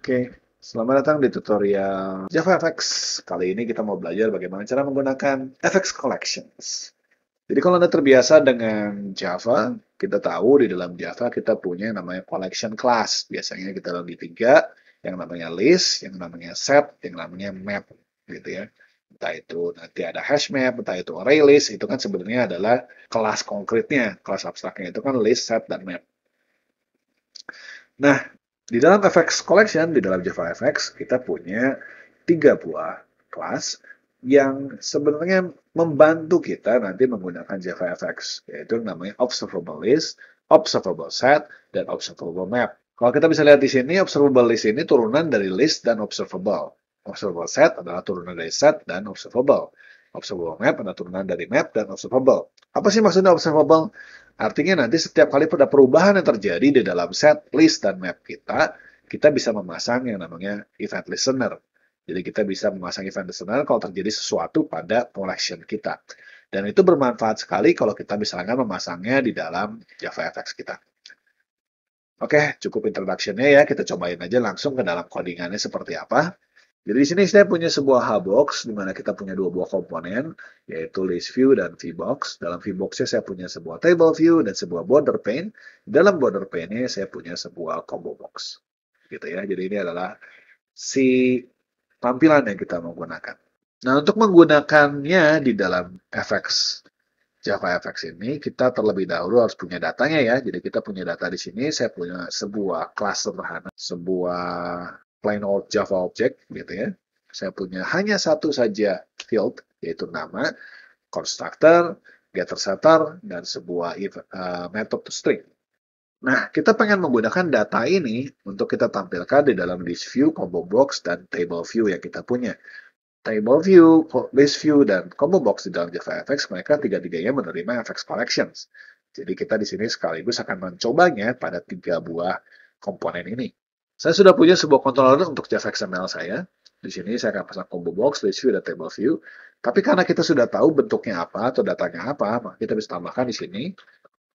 Oke, selamat datang di tutorial JavaFX. Kali ini kita mau belajar bagaimana cara menggunakan FX Collections. Jadi kalau Anda terbiasa dengan Java, kita tahu di dalam Java kita punya yang namanya collection class. Biasanya kita bagi tiga, yang namanya list, yang namanya set, yang namanya map, gitu ya. Entah itu nanti ada hash map, entah itu array list, itu kan sebenarnya adalah kelas konkretnya, kelas abstraknya itu kan list, set, dan map. Nah, di dalam FX Collection, di dalam JavaFX, kita punya tiga buah kelas yang sebenarnya membantu kita nanti menggunakan JavaFX, yaitu namanya observable list, observable set, dan observable map. Kalau kita bisa lihat di sini, observable list ini turunan dari list dan observable. Observable set adalah turunan dari set dan observable. Observable map adalah turunan dari map dan observable. Apa sih maksudnya observable? Artinya nanti setiap kali ada perubahan yang terjadi di dalam set, list, dan map kita bisa memasang yang namanya event listener. Jadi kita bisa memasang event listener kalau terjadi sesuatu pada collection kita. Dan itu bermanfaat sekali kalau kita misalnya memasangnya di dalam JavaFX kita. Oke, cukup introduction-nya ya. Kita cobain aja langsung ke dalam codingannya seperti apa. Jadi di sini saya punya sebuah hubbox, di mana kita punya dua buah komponen, yaitu list view dan vbox. Dalam vbox-nya saya punya sebuah table view dan sebuah border pane. Dalam border pane-nya saya punya sebuah combo box. Gitu ya. Jadi ini adalah si tampilan yang kita mau gunakan. Nah, untuk menggunakannya di dalam FX JavaFX ini, kita terlebih dahulu harus punya datanya ya. Jadi kita punya data di sini, saya punya sebuah kelas sederhana, sebuah plain old Java object gitu ya. Saya punya hanya satu saja field, yaitu nama, constructor, getter setter, dan sebuah method to string. Nah, kita pengen menggunakan data ini untuk kita tampilkan di dalam list view, combo box, dan table view yang kita punya. Table view, list view, dan combo box di dalam JavaFX, mereka tiga-tiganya menerima FX collections. Jadi kita di sini sekaligus akan mencobanya pada tiga buah komponen ini. Saya sudah punya sebuah controller untuk JavaXML saya. Di sini saya akan pasang combo box, list view, dan table view. Tapi karena kita sudah tahu bentuknya apa atau datanya apa, maka kita bisa tambahkan di sini.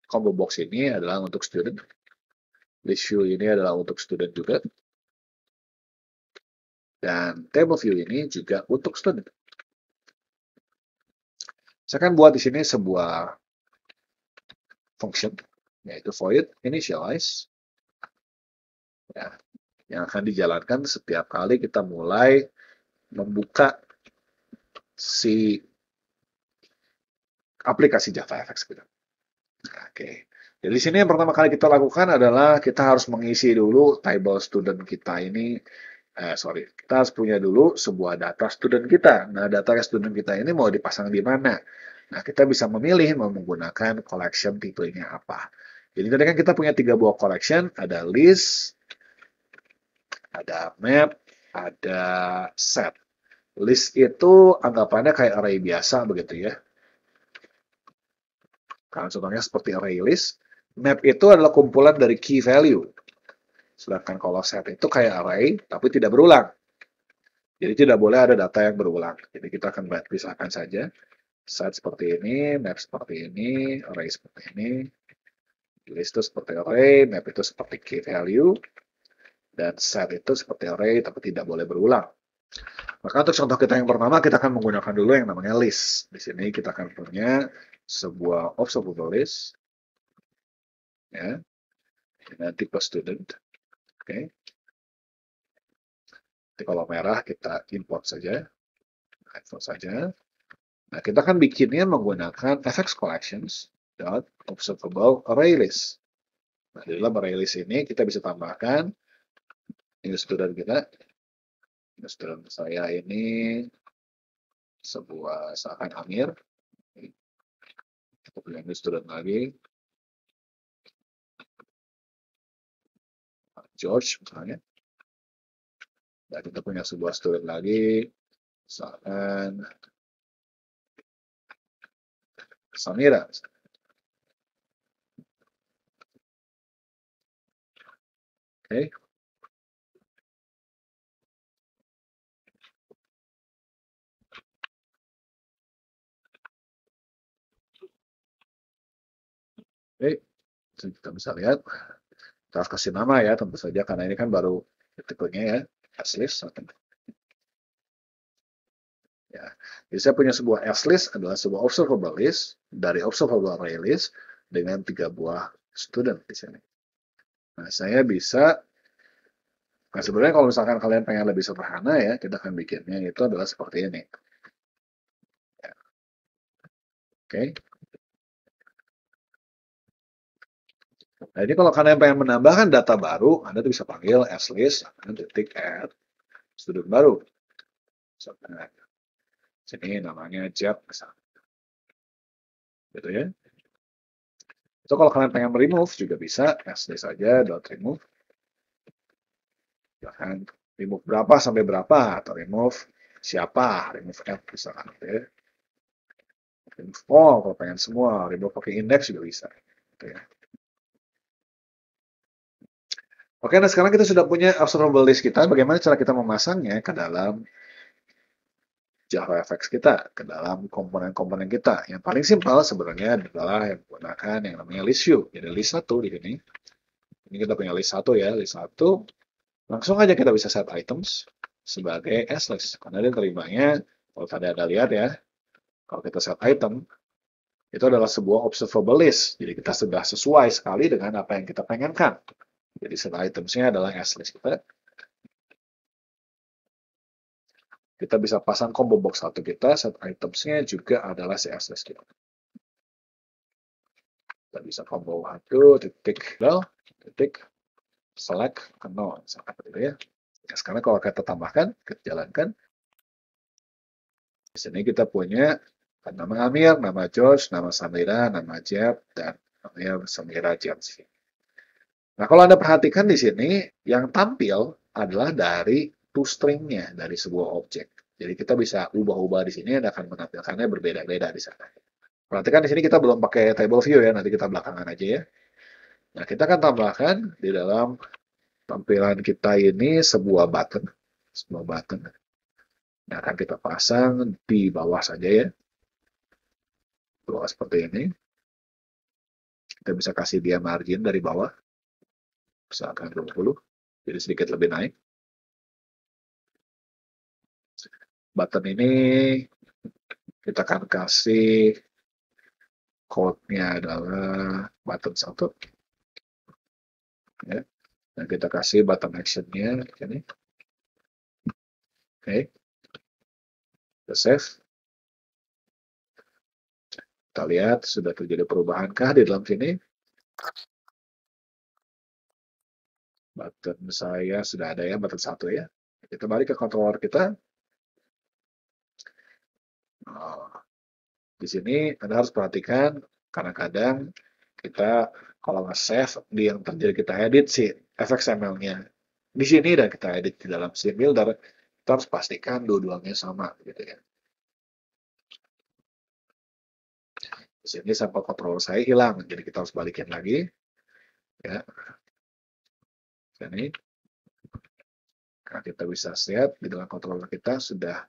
Combo box ini adalah untuk student. List view ini adalah untuk student juga. Dan table view ini juga untuk student. Saya akan buat di sini sebuah function, yaitu void initialize, ya, yang akan dijalankan setiap kali kita mulai membuka si aplikasi JavaFX kita. Oke. Jadi di sini yang pertama kali kita lakukan adalah kita harus mengisi dulu table student kita ini. Kita harus punya dulu sebuah data student kita. Nah, data student kita ini mau dipasang di mana? Nah, kita bisa memilih mau menggunakan collection tipenya apa. Jadi tadi kan kita punya tiga buah collection, ada list, ada map, ada set. List itu anggapannya kayak array biasa begitu ya. Karena contohnya seperti array list. Map itu adalah kumpulan dari key value. Sedangkan kalau set itu kayak array, tapi tidak berulang. Jadi tidak boleh ada data yang berulang. Jadi kita akan pisahkan saja. Set seperti ini, map seperti ini, array seperti ini. List itu seperti array, map itu seperti key value, dan set itu seperti array, tapi tidak boleh berulang. Maka untuk contoh kita yang pertama, kita akan menggunakan dulu yang namanya list. Di sini kita akan punya sebuah observable list, ya, dengan tipe student. Oke. Jadi kalau merah kita import saja. Nah, kita akan bikinnya menggunakan fx collections dot observable array list. Nah, di dalam array list ini kita bisa tambahkan ini student kita. Ini student saya ini sebuah misalkan Amir. Kita pilih ini student lagi. George misalnya. Dan kita punya sebuah student lagi. Misalkan Samira. Oke. Oke. Kita bisa lihat. Kita harus kasih nama ya tentu saja karena ini kan baru tipenya ya, S-list. Ya. Jadi saya punya sebuah S-list adalah sebuah observable list dari observable array list dengan 3 buah student di sini. Nah, saya bisa, nah sebenarnya kalau misalkan kalian pengen lebih sederhana ya, kita akan bikinnya itu adalah seperti ini. Ya. Oke. Nah, ini kalau kalian pengen menambahkan data baru, Anda bisa panggil S-list, titik add student baru. Misalkan, sini namanya Jeb, misalnya. Gitu ya. Itu kalau kalian pengen remove juga bisa, S-list saja, .remove. Silahkan remove berapa sampai berapa, atau remove siapa, remove F misalkan. Ya. Remove all kalau pengen semua, remove pakai index juga bisa. Gitu ya. Oke, nah sekarang kita sudah punya observable list kita. Bagaimana cara kita memasangnya ke dalam JavaFX kita, ke dalam komponen-komponen kita. Yang paling simpel sebenarnya adalah yang menggunakan yang namanya list view. Jadi list 1 di sini. Ini kita punya list 1 ya, list 1. Langsung aja kita bisa set items sebagai S-list. Karena dia terimanya, kalau tadi ada lihat ya, kalau kita set item, itu adalah sebuah observable list. Jadi kita sudah sesuai sekali dengan apa yang kita pengenkan. Jadi set itemsnya adalah S-list kita. Kita bisa pasang combo box 1 kita, set itemsnya juga adalah si S-list kita. Kita bisa combo 1, titik, titik, select, ke 0. Seperti itu ya. Nah, sekarang kalau kita tambahkan, kita jalankan. Di sini kita punya nama Amir, nama George, nama Samira, nama Jeb, dan namanya Samira James. Nah, kalau Anda perhatikan di sini, yang tampil adalah dari toString-nya, dari sebuah objek. Jadi kita bisa ubah-ubah di sini, Anda akan menampilkannya berbeda-beda di sana. Perhatikan di sini kita belum pakai table view ya, nanti kita belakangan aja ya. Nah, kita akan tambahkan di dalam tampilan kita ini sebuah button. Sebuah button. Nah, akan kita pasang di bawah saja ya. Bawah seperti ini. Kita bisa kasih dia margin dari bawah. Misalkan 20. Jadi sedikit lebih naik. Button ini kita akan kasih code-nya adalah button 1. Ya. Dan kita kasih button action-nya ini. Oke. Kita save. Kita lihat sudah terjadi perubahankah di dalam sini. Button saya sudah ada ya, button 1 ya. Kita balik ke controller kita. Di sini Anda harus perhatikan, kadang-kadang kita kalau nge-save di yang terjadi kita edit si fxml-nya di sini dan kita edit di dalam scene builder, kita harus pastikan dua-duanya sama gitu ya. Di sini sampel controller saya hilang, jadi kita harus balikin lagi ya. Sini. Nah, kita bisa lihat di dalam controller kita sudah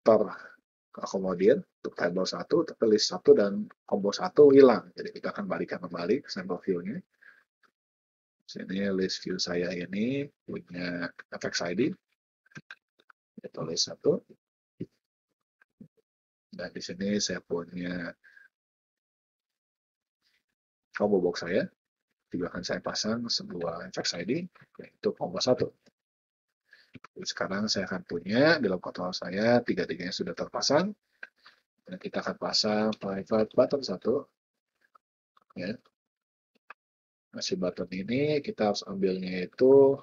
terakomodir untuk table 1, tapi list 1 dan combo 1 hilang. Jadi kita akan balikan kembali ke sampel view-nya. Sini list view saya ini punya fxid. Kita list 1. Dan di sini saya punya combo box saya. Juga akan saya pasang sebuah fxid, yaitu combo 1. Jadi sekarang saya akan punya di dalam controller saya, tiga-tiganya sudah terpasang. Dan kita akan pasang private button 1. Ya. Nah, si button ini kita harus ambilnya itu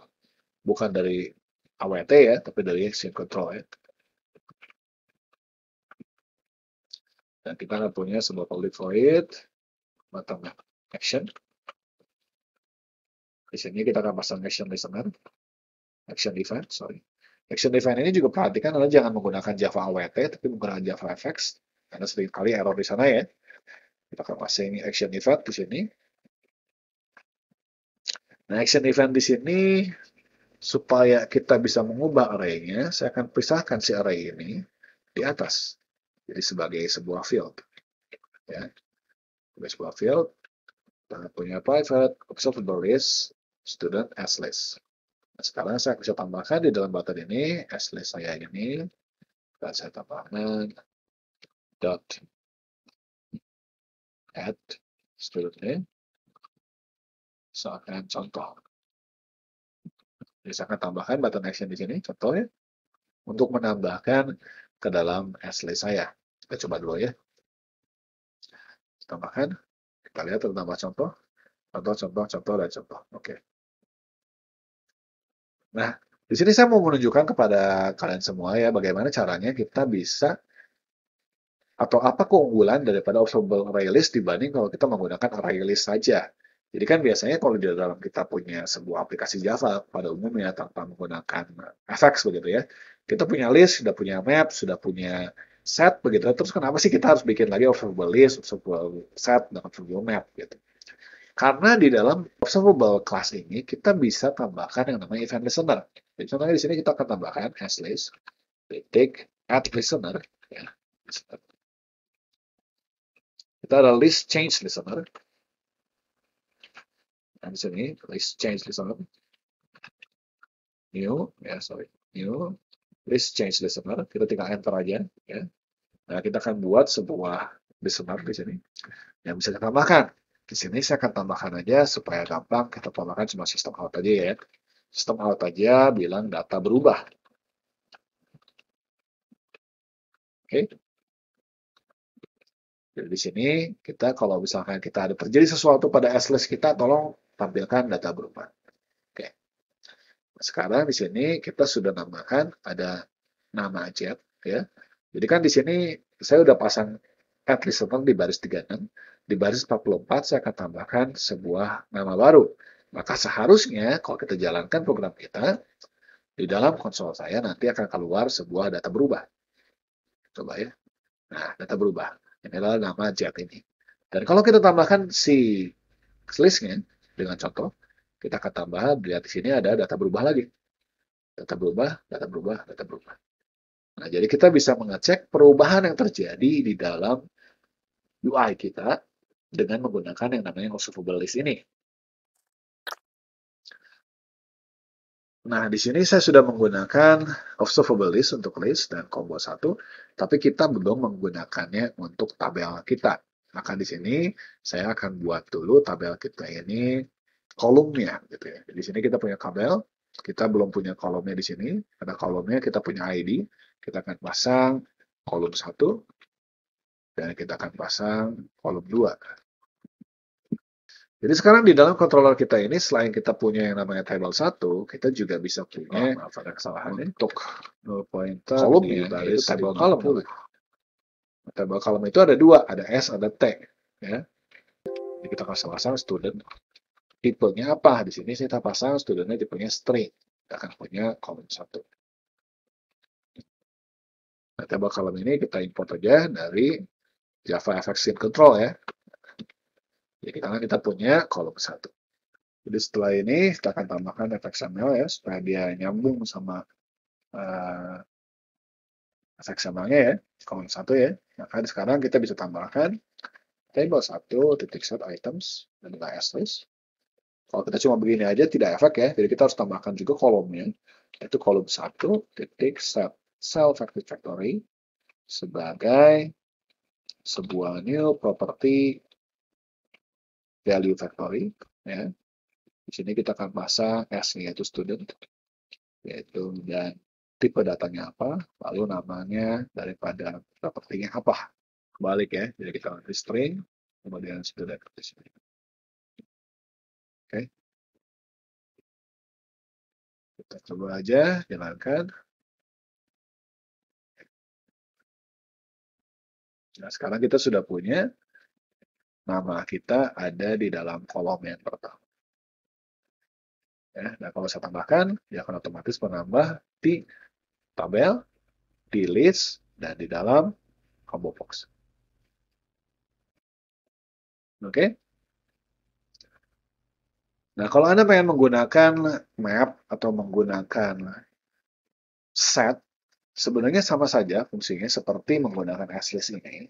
bukan dari AWT ya, tapi dari scene control ya. Dan kita akan punya sebuah public void button action. Di sini kita akan pasang action listener, action event, sorry. Action event ini juga perhatikan adalah jangan menggunakan Java AWT, tapi menggunakan Java FX, karena sering kali error di sana ya. Kita akan pasang action event di sini. Nah, action event di sini supaya kita bisa mengubah array-nya, saya akan pisahkan si array ini di atas. Jadi sebagai sebuah field. Ya. Sebagai sebuah field, kita punya private observable list student as list. Nah, sekarang saya bisa tambahkan di dalam button ini, list saya ini, dan saya tambahkan dot add student name, misalkan contoh. Jadi saya akan tambahkan button action di sini, contohnya, untuk menambahkan ke dalam list saya. Kita coba dulu ya. Tambahkan, kita lihat terdapat contoh, dan contoh. Oke. Nah, di sini saya mau menunjukkan kepada kalian semua ya, bagaimana caranya kita bisa atau apa keunggulan daripada observable array list dibanding kalau kita menggunakan array list saja. Jadi kan biasanya kalau di dalam kita punya sebuah aplikasi Java pada umumnya tanpa menggunakan FX begitu ya, kita punya list, sudah punya map, sudah punya set begitu. Terus kenapa sih kita harus bikin lagi observable list, observable set, dan observable map gitu? Karena di dalam observable class ini kita bisa tambahkan yang namanya event listener. Jadi contohnya di sini kita akan tambahkan as list titik add listener ya. Kita ada list change listener. Dan di sini list change listener. New list change listener. Kita tinggal enter aja ya. Nah, kita akan buat sebuah listener di sini yang bisa kita tambahkan. Di sini saya akan tambahkan aja supaya gampang, kita tambahkan cuma sistem out aja ya. Sistem out aja bilang data berubah. Oke. Jadi di sini kita kalau misalkan kita ada terjadi sesuatu pada list kita, tolong tampilkan data berubah. Oke. Nah, sekarang di sini kita sudah namakan ada nama jet ya. Jadi kan di sini saya udah pasang add listener di baris 36. Di baris 44 saya akan tambahkan sebuah nama baru. Maka seharusnya kalau kita jalankan program kita, di dalam konsol saya nanti akan keluar sebuah data berubah. Coba ya. Nah, data berubah. Ini adalah nama jet ini. Dan kalau kita tambahkan si listnya dengan contoh, kita akan tambah, lihat di sini ada data berubah lagi. Data berubah, data berubah, data berubah. Nah, jadi kita bisa mengecek perubahan yang terjadi di dalam UI kita dengan menggunakan yang namanya observable list ini. Nah, di sini saya sudah menggunakan observable list untuk list dan combo 1, tapi kita belum menggunakannya untuk tabel kita. Maka di sini saya akan buat dulu tabel kita ini kolomnya gitu ya. Di sini kita punya tabel, kita belum punya kolomnya di sini. Ada kolomnya, kita punya ID, kita akan pasang kolom 1 dan kita akan pasang kolom 2. Jadi sekarang di dalam controller kita ini, selain kita punya yang namanya table 1, kita juga bisa punya ada kesalahan untuk kolomnya, yaitu table column. Table column itu ada dua, ada S, ada T. Ya. Jadi kita kasih pasang student. Tipenya apa? Di sini kita pasang studentnya tipenya string. Kita akan punya column 1. Nah, table column ini kita import aja dari Java FX Scene Control ya. Jadi karena kita punya kolom 1. Jadi setelah ini kita akan tambahkan fxml ya, supaya dia nyambung sama fxml-nya ya, kolom 1 ya. Maka sekarang kita bisa tambahkan table 1 titik set items dan list. Kalau kita cuma begini aja tidak efek ya, jadi kita harus tambahkan juga kolomnya, yaitu kolom 1 titik set cell factory sebagai sebuah new property value factory ya. Di sini kita akan pasang S-nya yaitu student, yaitu dan tipe datanya apa, lalu namanya daripada propertinya apa. Kebalik ya, jadi kita ganti string, kemudian student di sini. Oke. Kita coba aja jalankan. Nah, sekarang kita sudah punya nama kita ada di dalam kolom yang pertama. Ya, nah kalau saya tambahkan, dia akan otomatis menambah di tabel, di list, dan di dalam combo box. Oke? Nah, kalau Anda pengen menggunakan map atau menggunakan set, sebenarnya sama saja fungsinya seperti menggunakan list ini.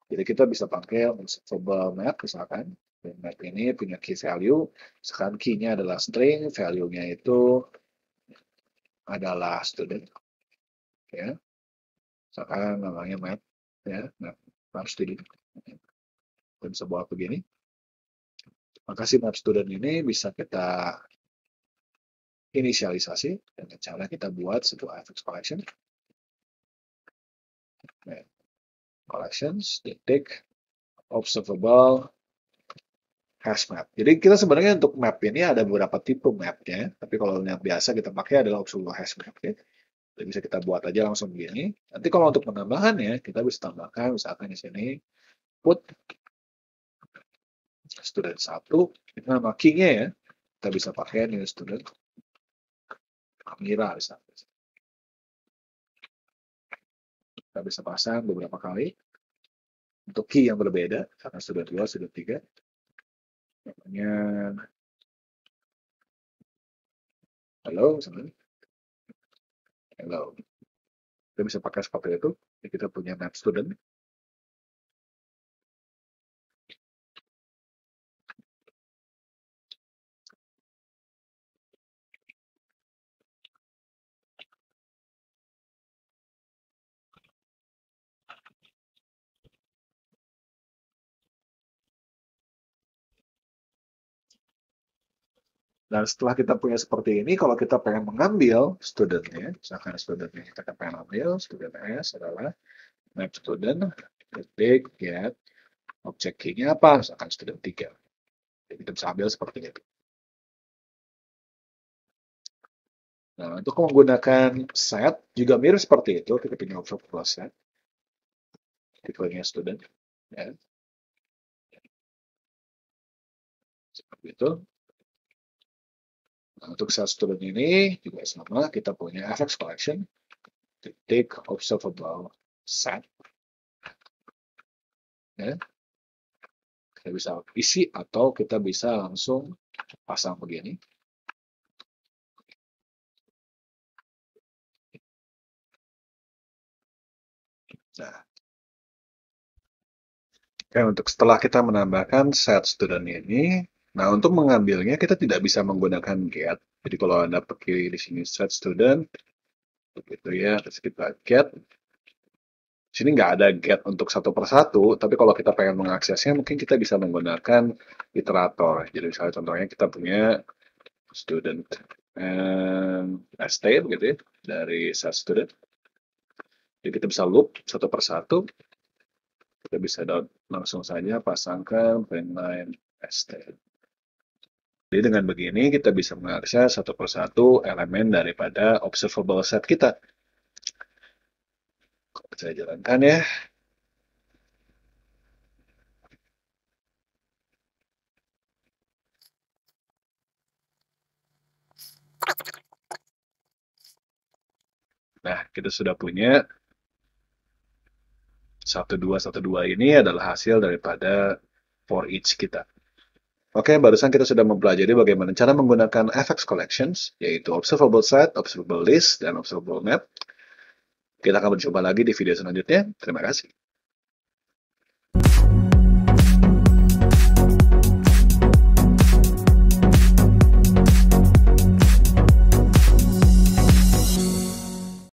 Jadi kita bisa pakai coba map misalkan. Dan map ini punya key value. Misalkan key-nya adalah string, value-nya itu adalah student, ya. Misalkan namanya map, ya, map student. Kita bisa buat begini. Maka si map student ini bisa kita inisialisasi dengan cara kita buat sebuah fx collection. Collections, detik, observable, hash map. Jadi kita sebenarnya untuk map ini ada beberapa tipe mapnya, tapi kalau yang biasa kita pakai adalah observable hash map. Ya. Jadi bisa kita buat aja langsung begini. Nanti kalau untuk penambahannya, kita bisa tambahkan misalkan di sini put student 1, itu nama key-nya ya. Kita bisa pakai new student Amira misalnya. Kita bisa pasang beberapa kali untuk key yang berbeda, karena student 2, student 3. Namanya hello misalnya. Hello. Kita bisa pakai seperti itu. Jadi kita punya map student. Dan setelah kita punya seperti ini, kalau kita pengen mengambil studentnya, misalkan studentnya kita pengen ambil, student S adalah map student, detik, get, objek key-nya apa, misalkan student 3. Jadi kita bisa ambil seperti itu. Nah, untuk menggunakan set, juga mirip seperti itu, kita punya observable set, tipenya student, ya. Seperti itu. Nah, untuk set student ini juga sama, kita punya fx collection, detik observable set, ya. Kita bisa isi atau kita bisa langsung pasang begini. Nah, oke, untuk setelah kita menambahkan set student ini, nah untuk mengambilnya kita tidak bisa menggunakan get. Jadi kalau Anda pakai di sini set student, begitu ya, terus kita get. Di sini nggak ada get untuk satu persatu, tapi kalau kita pengen mengaksesnya, mungkin kita bisa menggunakan iterator. Jadi misalnya contohnya kita punya student state gitu ya, dari set student. Jadi kita bisa loop satu persatu. Kita bisa langsung saja pasangkan line state. Jadi dengan begini kita bisa mengakses satu persatu elemen daripada observable set kita. Saya jalankan ya. Nah, kita sudah punya 1212 ini adalah hasil daripada for each kita. Oke, barusan kita sudah mempelajari bagaimana cara menggunakan fx collections, yaitu observable set, observable list, dan observable map. Kita akan berjumpa lagi di video selanjutnya. Terima kasih.